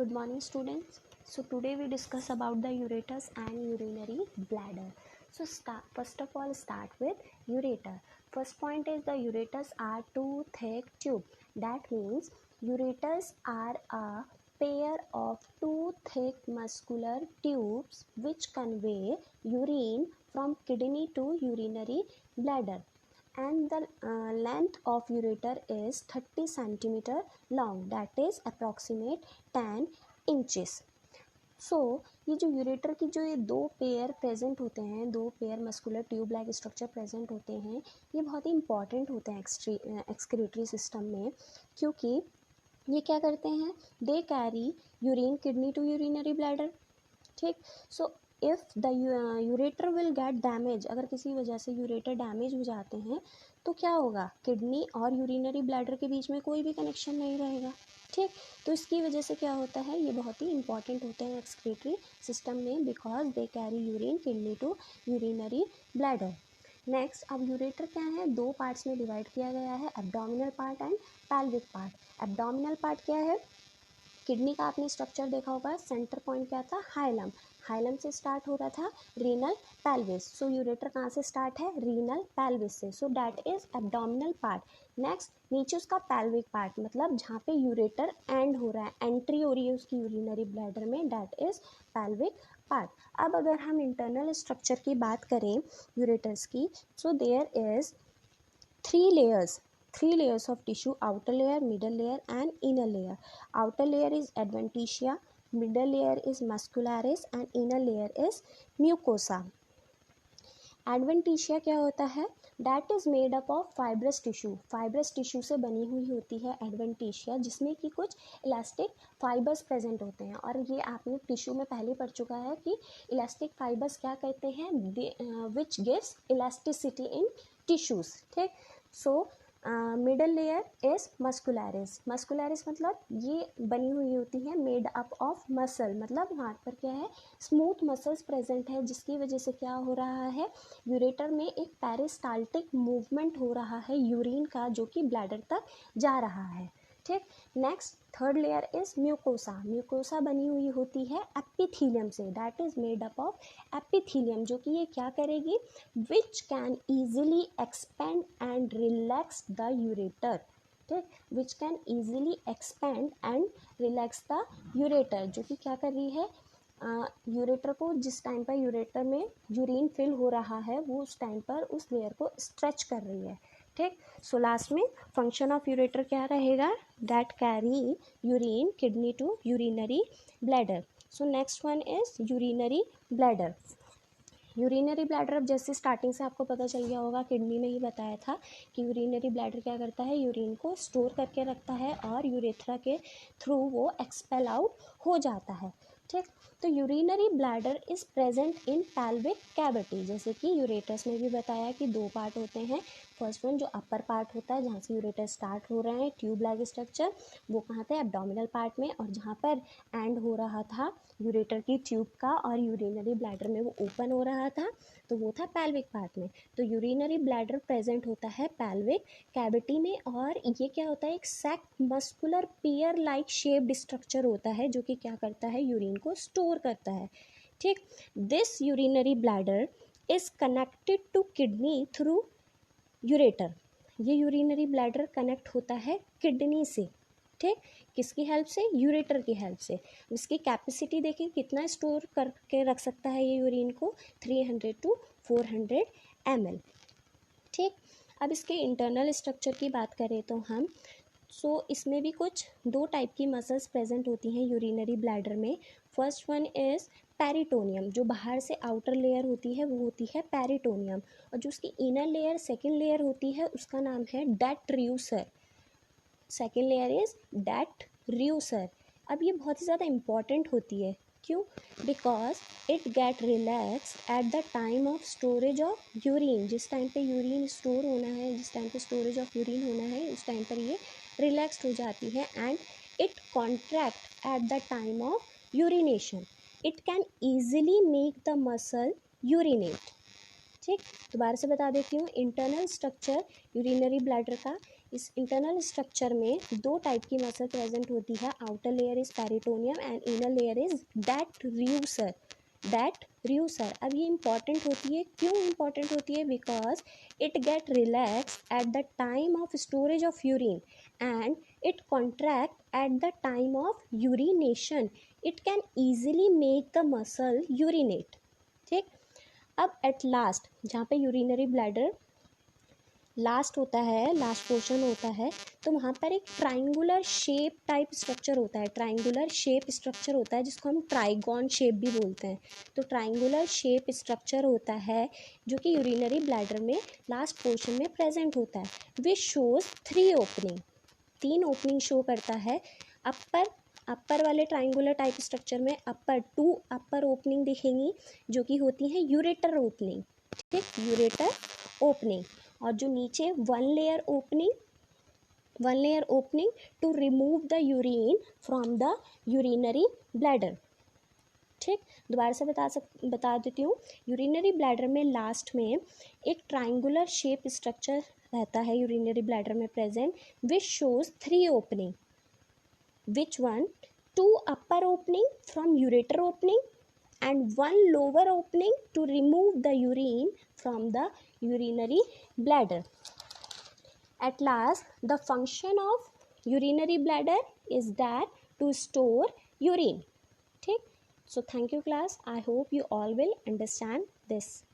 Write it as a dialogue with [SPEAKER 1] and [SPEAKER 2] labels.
[SPEAKER 1] Good morning, students. So today we discuss about the ureters and urinary bladder. So first of all, start with ureter. First point is the ureters are two thick tube. That means ureters are a pair of two thick muscular tubes which convey urine from kidney to urinary bladder. And the length of ureter is 30 centimeter long, that is approximate 10 inches. सो ये जो ureter की जो ये दो pair present होते हैं, दो pair muscular tube like structure present होते हैं, ये बहुत ही इंपॉर्टेंट होते हैं एक्सक्रीटरी सिस्टम में, क्योंकि ये क्या करते हैं, they carry urine kidney to urinary bladder. ठीक. So if the ureter will get damage, अगर किसी वजह से यूरेटर डैमेज हो जाते हैं तो क्या होगा, किडनी और यूरिनरी ब्लैडर के बीच में कोई भी कनेक्शन नहीं रहेगा. ठीक. तो इसकी वजह से क्या होता है, ये बहुत ही इंपॉर्टेंट होते हैं एक्सक्रीटरी सिस्टम में, because they carry urine kidney to urinary bladder. Next, अब यूरेटर क्या है, दो पार्ट्स में डिवाइड किया गया है, abdominal part and pelvic part. Abdominal part क्या है, किडनी का आपने स्ट्रक्चर देखा होगा, सेंटर पॉइंट क्या था, हाइलम. हाइलम से स्टार्ट हो रहा था रीनल पेल्विस. सो यूरेटर कहाँ से स्टार्ट है, रीनल पेल्विस से. So that is abdominal part. Next, नीचे उसका पेल्विक पार्ट, मतलब जहाँ पे यूरेटर एंड हो रहा है, एंट्री हो रही है उसकी यूरिनरी ब्लैडर में, दैट इज पेल्विक पार्ट. अब अगर हम इंटरनल स्ट्रक्चर की बात करें यूरेटर्स की, so there is three layers of tissue: outer layer, middle layer and inner layer. Outer layer is adventitia, middle layer is muscularis and inner layer is mucosa. Adventitia क्या होता है, that is made up of fibrous tissue. Fibrous tissue से बनी हुई होती है adventitia, जिसमें कि कुछ इलास्टिक फाइबर्स प्रेजेंट होते हैं. और ये आपने टिश्यू में पहले पढ़ चुका है कि इलास्टिक फाइबर्स क्या कहते हैं, which gives elasticity in tissues. ठीक. So middle layer is muscularis. Muscularis मतलब ये बनी हुई होती है मेड अप ऑफ मसल, मतलब वहाँ पर क्या है, स्मूथ मसल्स प्रेजेंट है, जिसकी वजह से क्या हो रहा है, यूरेटर में एक पेरिस्टाल्टिक मूवमेंट हो रहा है यूरिन का, जो कि ब्लैडर तक जा रहा है. ठीक. Next, third layer is mucosa. Mucosa बनी हुई होती है एपिथीलियम से, that is made up of epithelium, जो कि ये क्या करेगी, which can easily expand and relax the ureter. ठीक. Which can easily expand and relax the ureter, जो कि क्या कर रही है, यूरेटर को जिस टाइम पर यूरेटर में यूरिन फिल हो रहा है, वो उस टाइम पर उस लेयर को स्ट्रेच कर रही है. ठीक. सो लास्ट में फंक्शन ऑफ यूरेटर क्या रहेगा, that carry urine kidney to urinary bladder. So next one is urinary bladder. Urinary bladder, अब जैसे स्टार्टिंग से आपको पता चल गया होगा, किडनी में ही बताया था कि यूरिनरी ब्लैडर क्या करता है, यूरिन को स्टोर करके रखता है और यूरेथ्रा के थ्रू वो एक्सपेल आउट हो जाता है. ठीक. तो urinary bladder is present in pelvic cavity. जैसे कि यूरेटर्स में भी बताया कि दो पार्ट होते हैं. फर्स्ट वन जो अपर पार्ट होता है, जहाँ से यूरेटर स्टार्ट हो रहे हैं, ट्यूब लाइक स्ट्रक्चर, वो कहाँ थे, एब्डोमिनल पार्ट में. और जहाँ पर एंड हो रहा था यूरेटर की ट्यूब का और यूरिनरी ब्लैडर में वो ओपन हो रहा था, तो वो था पैल्विक पार्ट में. तो यूरिनरी ब्लैडर प्रेजेंट होता है पैल्विक कैविटी में, और ये क्या होता है, एक सैक मस्कुलर पियर लाइक शेप्ड स्ट्रक्चर होता है, जो कि क्या करता है, यूरिन को स्टोर करता है. ठीक. This urinary bladder is connected to kidney through ureter. ये यूरिनरी ब्लैडर कनेक्ट होता है किडनी से. ठीक. किसकी हेल्प से, यूरेटर की हेल्प से. इसकी कैपेसिटी देखें, कितना स्टोर करके रख सकता है ये यूरिन को, 300 to 400 ml. ठीक. अब इसके इंटरनल स्ट्रक्चर की बात करें तो हम, सो इसमें भी कुछ दो टाइप की मसल्स प्रेजेंट होती हैं यूरिनरी ब्लैडर में. First one is peritoneum. जो बाहर से आउटर लेयर होती है वो होती है पेरिटोनियम, और जो उसकी इनर लेयर सेकेंड लेयर होती है उसका नाम है detrusor. Second layer is detrusor. अब ये बहुत ही ज़्यादा इम्पॉर्टेंट होती है, क्यों, because it get relax at the time of storage of urine. जिस टाइम पे यूरिन स्टोर होना है, जिस टाइम पे स्टोरेज ऑफ यूरिन होना है, उस टाइम पर ये रिलैक्स्ड हो जाती है, and it contract at the time of urination. It can easily make the muscle urinate. ठीक. दोबारा से बता देती हूँ, इंटरनल स्ट्रक्चर यूरिनरी ब्लैडर का, इस इंटरनल स्ट्रक्चर में दो टाइप की मसल प्रेजेंट होती है, outer layer is peritoneum and inner layer is that reducer. अब ये इंपॉर्टेंट होती है, क्यों इंपॉर्टेंट होती है? Because it get relax at the time of storage of urine and it contract at the time of urination. It can easily make the muscle urinate. ठीक, अब at last जहाँ पे यूरिनरी ब्लैडर लास्ट होता है, last portion होता है, तो वहाँ पर एक ट्राइंगुलर शेप टाइप स्ट्रक्चर होता है, ट्राइंगुलर शेप स्ट्रक्चर होता है जिसको हम ट्राइगॉन शेप भी बोलते हैं। तो ट्राइंगुलर शेप स्ट्रक्चर होता है जो कि यूरिनरी ब्लैडर में लास्ट पोर्शन में प्रेजेंट होता है, which shows 3 opening, 3 opening show करता है। अपर वाले ट्राइंगुलर टाइप स्ट्रक्चर में अपर 2 अपर ओपनिंग दिखेंगी जो कि होती हैं यूरेटर ओपनिंग। ठीक, यूरेटर ओपनिंग। और जो नीचे one layer opening to remove the urine from the urinary bladder. ठीक, दोबारा से बता देती हूँ। यूरिनरी ब्लैडर में लास्ट में एक ट्राइंगुलर शेप स्ट्रक्चर रहता है यूरिनरी ब्लैडर में present, which shows 3 opening, which one 2 upper opening from ureter opening and 1 lower opening to remove the urine from the urinary bladder. At last, the function of urinary bladder is that to store urine. ठीक, so thank you class. I hope you all will understand this.